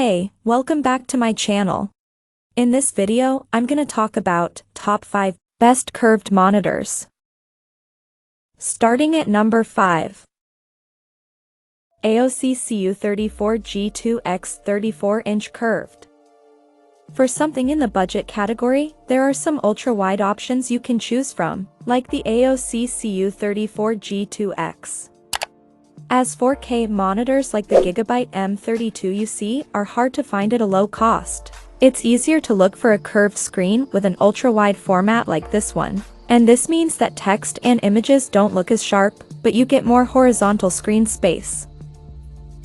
Hey, welcome back to my channel. In this video, I'm gonna talk about top 5 best curved monitors. Starting at number 5. AOC CU34G2X 34-inch curved. For something in the budget category, there are some ultra-wide options you can choose from, like the AOC CU34G2X. As 4K monitors like the Gigabyte M32 are hard to find at a low cost. It's easier to look for a curved screen with an ultra-wide format like this one. And this means that text and images don't look as sharp, but you get more horizontal screen space.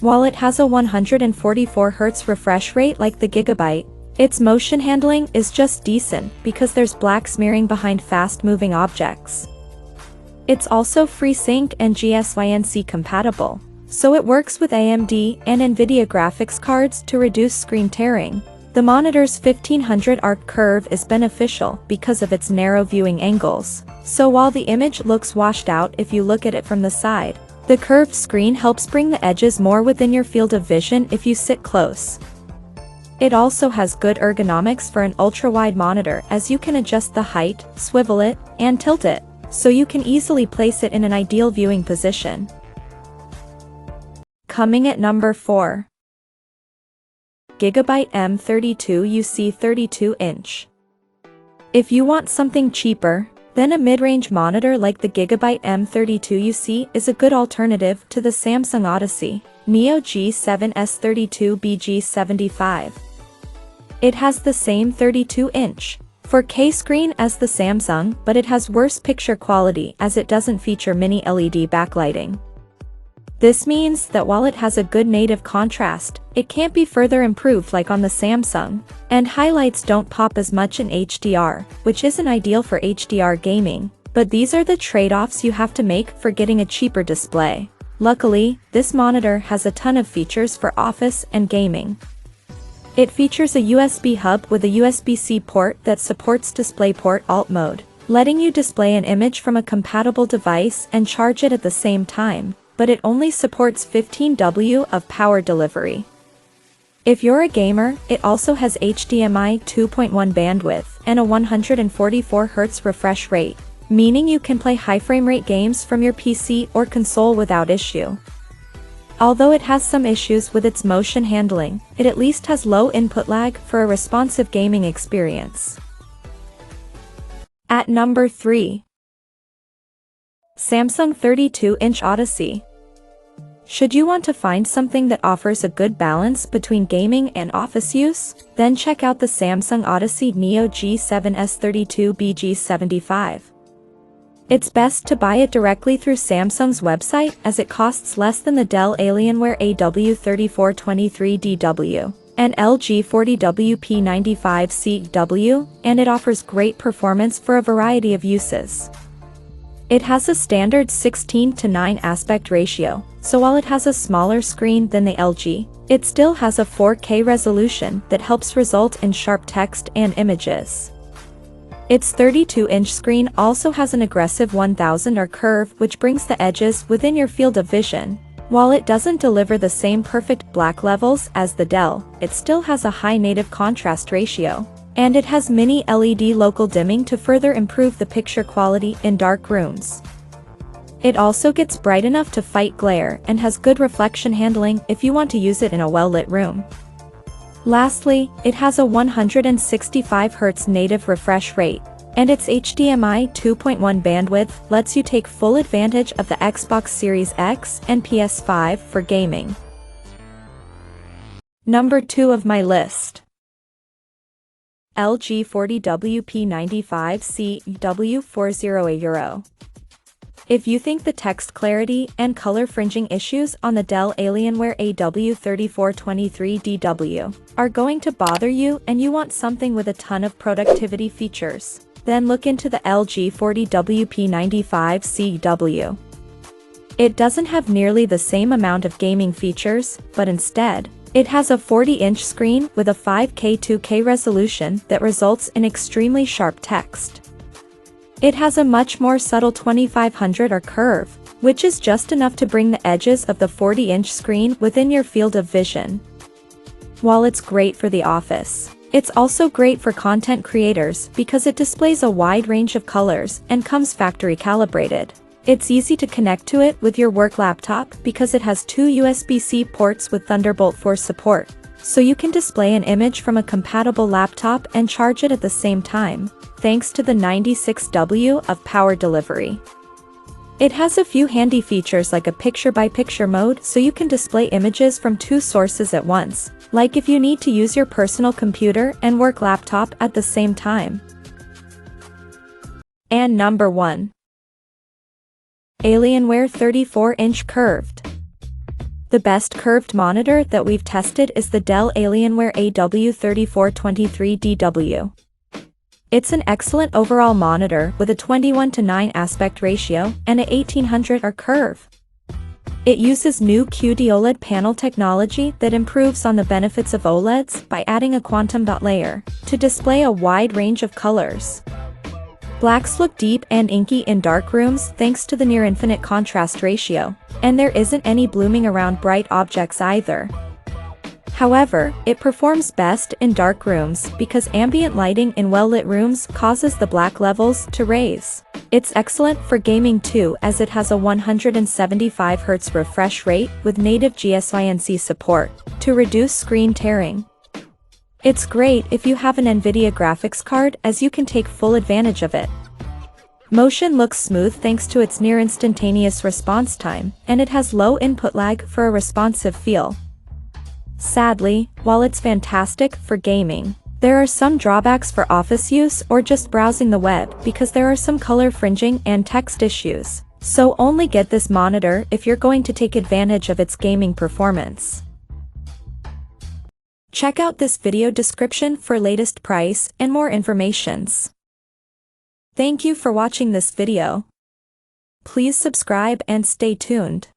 While it has a 144Hz refresh rate like the Gigabyte, its motion handling is just decent because there's black smearing behind fast-moving objects. It's also FreeSync and GSYNC compatible, so it works with AMD and NVIDIA graphics cards to reduce screen tearing. The monitor's 1500 arc curve is beneficial because of its narrow viewing angles, so while the image looks washed out if you look at it from the side, the curved screen helps bring the edges more within your field of vision if you sit close. It also has good ergonomics for an ultra-wide monitor as you can adjust the height, swivel it, and tilt it, so you can easily place it in an ideal viewing position. Coming at number 4. Gigabyte M32 32-inch. If you want something cheaper, then a mid-range monitor like the Gigabyte M32 is a good alternative to the Samsung Odyssey Neo G7S32BG75. It has the same 32-inch 4K screen as the Samsung, but it has worse picture quality as it doesn't feature mini LED backlighting. This means that while it has a good native contrast, it can't be further improved like on the Samsung, and highlights don't pop as much in HDR, which isn't ideal for HDR gaming, but these are the trade-offs you have to make for getting a cheaper display. Luckily, this monitor has a ton of features for office and gaming. It features a USB hub with a USB-C port that supports DisplayPort Alt mode, letting you display an image from a compatible device and charge it at the same time, but it only supports 15W of power delivery. If you're a gamer, it also has HDMI 2.1 bandwidth and a 144Hz refresh rate, meaning you can play high frame rate games from your PC or console without issue. Although it has some issues with its motion handling, it at least has low input lag for a responsive gaming experience. At number 3. Samsung 32-inch Odyssey. Should you want to find something that offers a good balance between gaming and office use, then check out the Samsung Odyssey Neo G7S32BG75. It's best to buy it directly through Samsung's website as it costs less than the Dell AW3423DW and LG 40WP95CW, and it offers great performance for a variety of uses. It has a standard 16:9 aspect ratio, so while it has a smaller screen than the LG, it still has a 4K resolution that helps result in sharp text and images. Its 32-inch screen also has an aggressive 1000 arc curve which brings the edges within your field of vision. While it doesn't deliver the same perfect black levels as the Dell, it still has a high native contrast ratio, and it has mini LED local dimming to further improve the picture quality in dark rooms. It also gets bright enough to fight glare and has good reflection handling if you want to use it in a well-lit room. Lastly, it has a 165Hz native refresh rate, and its HDMI 2.1 bandwidth lets you take full advantage of the Xbox Series X and PS5 for gaming. Number 2 of my list. LG 40WP95CW40 If you think the text clarity and color fringing issues on the Dell AW3423DW are going to bother you and you want something with a ton of productivity features, then look into the LG 40WP95CW. It doesn't have nearly the same amount of gaming features, but instead, it has a 40-inch screen with a 5K 2K resolution that results in extremely sharp text. It has a much more subtle 2500 arc curve, which is just enough to bring the edges of the 40-inch screen within your field of vision. While it's great for the office, it's also great for content creators because it displays a wide range of colors and comes factory calibrated. It's easy to connect to it with your work laptop because it has two USB-C ports with Thunderbolt 4 support, so you can display an image from a compatible laptop and charge it at the same time, thanks to the 96W of power delivery. It has a few handy features like a picture-by-picture mode so you can display images from two sources at once, like if you need to use your personal computer and work laptop at the same time. And number 1. Alienware 34-inch curved. The best curved monitor that we've tested is the Dell Alienware AW3423DW. It's an excellent overall monitor with a 21:9 aspect ratio and a 1800R curve. It uses new QD OLED panel technology that improves on the benefits of OLEDs by adding a quantum dot layer to display a wide range of colors. Blacks look deep and inky in dark rooms thanks to the near infinite contrast ratio, and there isn't any blooming around bright objects either. However, it performs best in dark rooms because ambient lighting in well-lit rooms causes the black levels to raise. It's excellent for gaming too as it has a 175Hz refresh rate with native GSINC support to reduce screen tearing. It's great if you have an NVIDIA graphics card as you can take full advantage of it. Motion looks smooth thanks to its near instantaneous response time, and it has low input lag for a responsive feel. Sadly, while it's fantastic for gaming, there are some drawbacks for office use or just browsing the web because there are some color fringing and text issues, so only get this monitor if you're going to take advantage of its gaming performance. Check out this video description for latest price and more informations. Thank you for watching this video. Please subscribe and stay tuned.